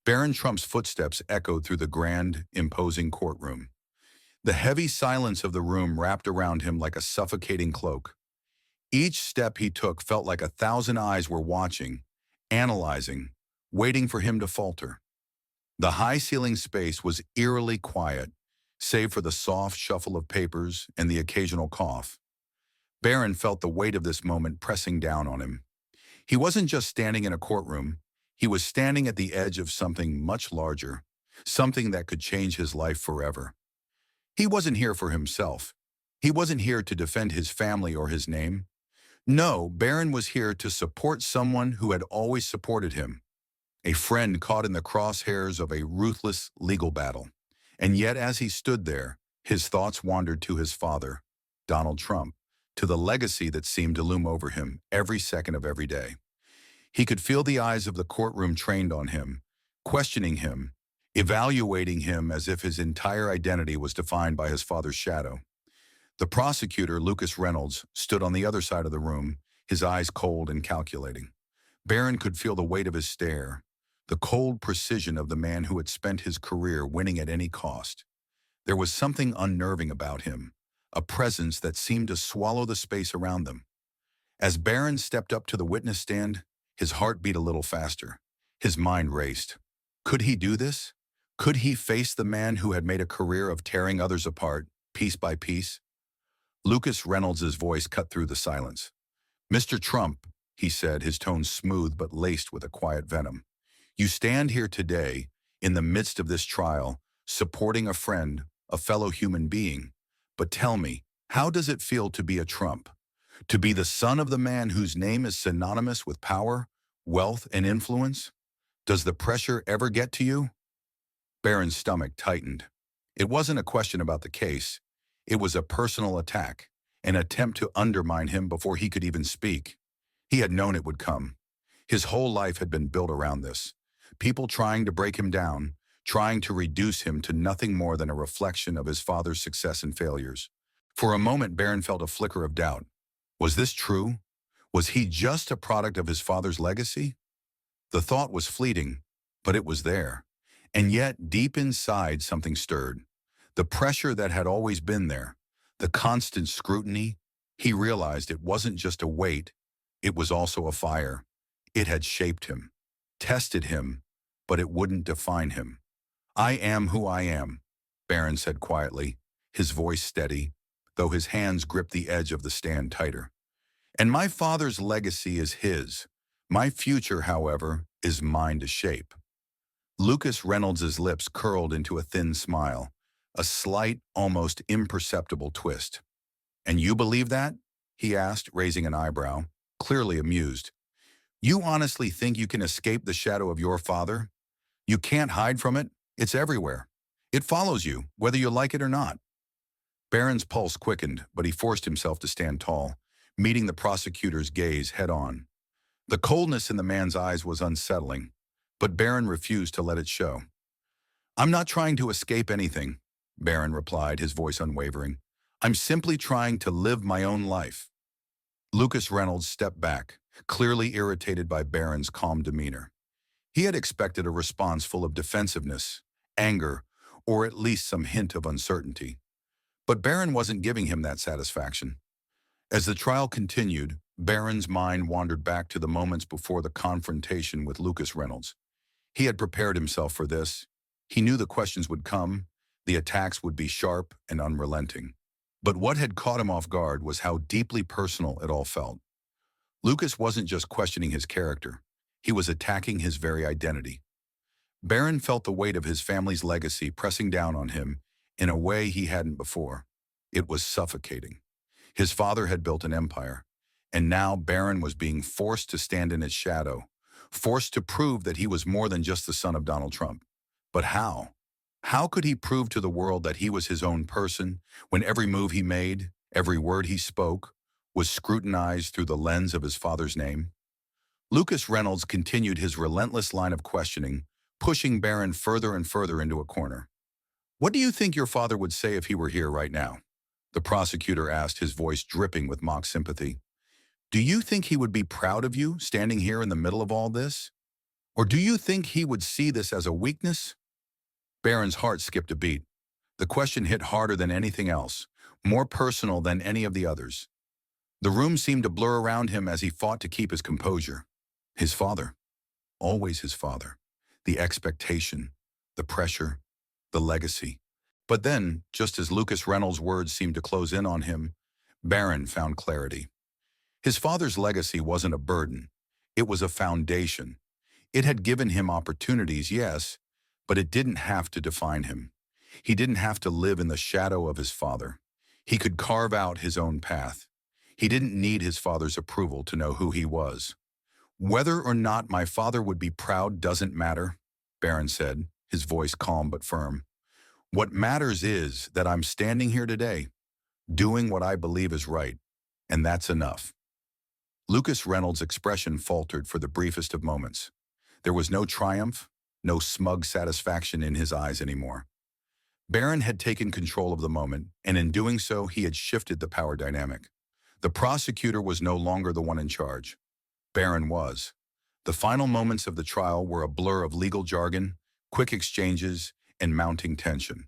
Barron Trump's footsteps echoed through the grand, imposing courtroom. The heavy silence of the room wrapped around him like a suffocating cloak. Each step he took felt like 1,000 eyes were watching, analyzing, waiting for him to falter. The high-ceiling space was eerily quiet, save for the soft shuffle of papers and the occasional cough. Barron felt the weight of this moment pressing down on him. He wasn't just standing in a courtroom, he was standing at the edge of something much larger, something that could change his life forever. He wasn't here for himself. He wasn't here to defend his family or his name. No, Barron was here to support someone who had always supported him, a friend caught in the crosshairs of a ruthless legal battle. And yet as he stood there, his thoughts wandered to his father, Donald Trump, to the legacy that seemed to loom over him every second of every day. He could feel the eyes of the courtroom trained on him, questioning him, evaluating him as if his entire identity was defined by his father's shadow. The prosecutor, Lucas Reynolds, stood on the other side of the room, his eyes cold and calculating. Barron could feel the weight of his stare, the cold precision of the man who had spent his career winning at any cost. There was something unnerving about him, a presence that seemed to swallow the space around them. As Barron stepped up to the witness stand, his heart beat a little faster. His mind raced. Could he do this? Could he face the man who had made a career of tearing others apart, piece by piece? Lucas Reynolds' voice cut through the silence. "Mr. Trump," he said, his tone smooth but laced with a quiet venom, "you stand here today, in the midst of this trial, supporting a friend, a fellow human being. But tell me, how does it feel to be a Trump? To be the son of the man whose name is synonymous with power, wealth, and influence? Does the pressure ever get to you?" Barron's stomach tightened. It wasn't a question about the case. It was a personal attack, an attempt to undermine him before he could even speak. He had known it would come. His whole life had been built around this. People trying to break him down, trying to reduce him to nothing more than a reflection of his father's success and failures. For a moment, Barron felt a flicker of doubt. Was this true? Was he just a product of his father's legacy? The thought was fleeting, but it was there. And yet, deep inside, something stirred. The pressure that had always been there, the constant scrutiny, he realized it wasn't just a weight, it was also a fire. It had shaped him, tested him, but it wouldn't define him. "I am who I am," Barron said quietly, his voice steady, though his hands gripped the edge of the stand tighter. "And my father's legacy is his. My future, however, is mine to shape." Lucas Reynolds' lips curled into a thin smile, a slight, almost imperceptible twist. "And you believe that?" he asked, raising an eyebrow, clearly amused. "You honestly think you can escape the shadow of your father? You can't hide from it? It's everywhere. It follows you, whether you like it or not." Barron's pulse quickened, but he forced himself to stand tall, meeting the prosecutor's gaze head-on. The coldness in the man's eyes was unsettling, but Barron refused to let it show. "I'm not trying to escape anything," Barron replied, his voice unwavering. "I'm simply trying to live my own life." Lucas Reynolds stepped back, clearly irritated by Barron's calm demeanor. He had expected a response full of defensiveness, anger, or at least some hint of uncertainty. But Barron wasn't giving him that satisfaction. As the trial continued, Barron's mind wandered back to the moments before the confrontation with Lucas Reynolds. He had prepared himself for this. He knew the questions would come, the attacks would be sharp and unrelenting. But what had caught him off guard was how deeply personal it all felt. Lucas wasn't just questioning his character. He was attacking his very identity. Barron felt the weight of his family's legacy pressing down on him in a way he hadn't before. It was suffocating. His father had built an empire, and now Barron was being forced to stand in its shadow, forced to prove that he was more than just the son of Donald Trump. But how? How could he prove to the world that he was his own person when every move he made, every word he spoke, was scrutinized through the lens of his father's name? Lucas Reynolds continued his relentless line of questioning, pushing Barron further and further into a corner. "What do you think your father would say if he were here right now?" the prosecutor asked, his voice dripping with mock sympathy. "Do you think he would be proud of you standing here in the middle of all this?" Or do you think he would see this as a weakness? Barron's heart skipped a beat. The question hit harder than anything else, more personal than any of the others. The room seemed to blur around him as he fought to keep his composure. His father. Always his father. The expectation, the pressure, the legacy. But then, just as Lucas Reynolds' words seemed to close in on him, Barron found clarity. His father's legacy wasn't a burden. It was a foundation. It had given him opportunities, yes, but it didn't have to define him. He didn't have to live in the shadow of his father. He could carve out his own path. He didn't need his father's approval to know who he was. Whether or not my father would be proud doesn't matter, Barron said, his voice calm but firm. What matters is that I'm standing here today, doing what I believe is right, and that's enough. Lucas Reynolds' expression faltered for the briefest of moments. There was no triumph, no smug satisfaction in his eyes anymore. Barron had taken control of the moment, and in doing so, he had shifted the power dynamic. The prosecutor was no longer the one in charge. Barron was. The final moments of the trial were a blur of legal jargon, quick exchanges, and mounting tension.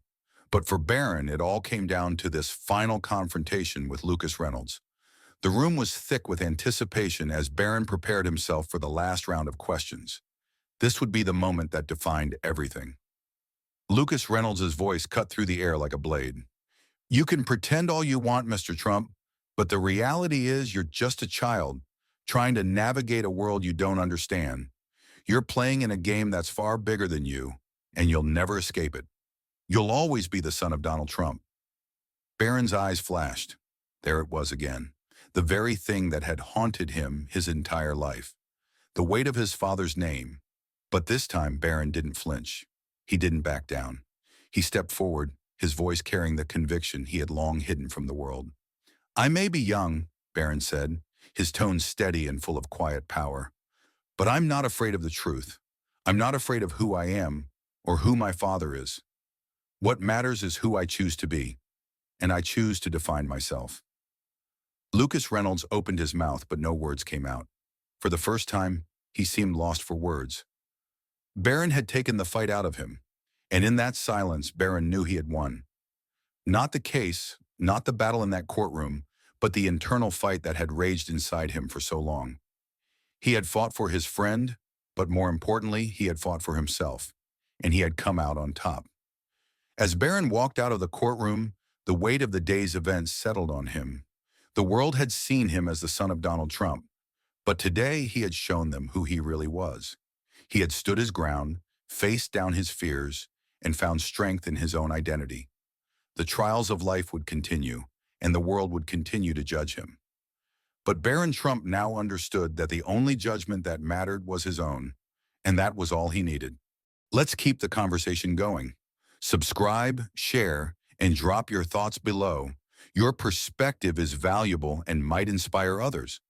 But for Barron, it all came down to this final confrontation with Lucas Reynolds. The room was thick with anticipation as Barron prepared himself for the last round of questions. This would be the moment that defined everything. Lucas Reynolds' voice cut through the air like a blade. You can pretend all you want, Mr. Trump, but the reality is you're just a child, trying to navigate a world you don't understand. You're playing in a game that's far bigger than you, and you'll never escape it. You'll always be the son of Donald Trump. Barron's eyes flashed. There it was again. The very thing that had haunted him his entire life. The weight of his father's name. But this time, Barron didn't flinch. He didn't back down. He stepped forward, his voice carrying the conviction he had long hidden from the world. I may be young, Barron said, his tone steady and full of quiet power. But I'm not afraid of the truth. I'm not afraid of who I am or who my father is. What matters is who I choose to be, and I choose to define myself. Lucas Reynolds opened his mouth, but no words came out. For the first time, he seemed lost for words. Barron had taken the fight out of him, and in that silence, Barron knew he had won. Not the case, not the battle in that courtroom, but the internal fight that had raged inside him for so long. He had fought for his friend, but more importantly, he had fought for himself, and he had come out on top. As Barron walked out of the courtroom, the weight of the day's events settled on him. The world had seen him as the son of Donald Trump, but today he had shown them who he really was. He had stood his ground, faced down his fears, and found strength in his own identity. The trials of life would continue, and the world would continue to judge him. But Barron Trump now understood that the only judgment that mattered was his own, and that was all he needed. Let's keep the conversation going. Subscribe, share, and drop your thoughts below. Your perspective is valuable and might inspire others.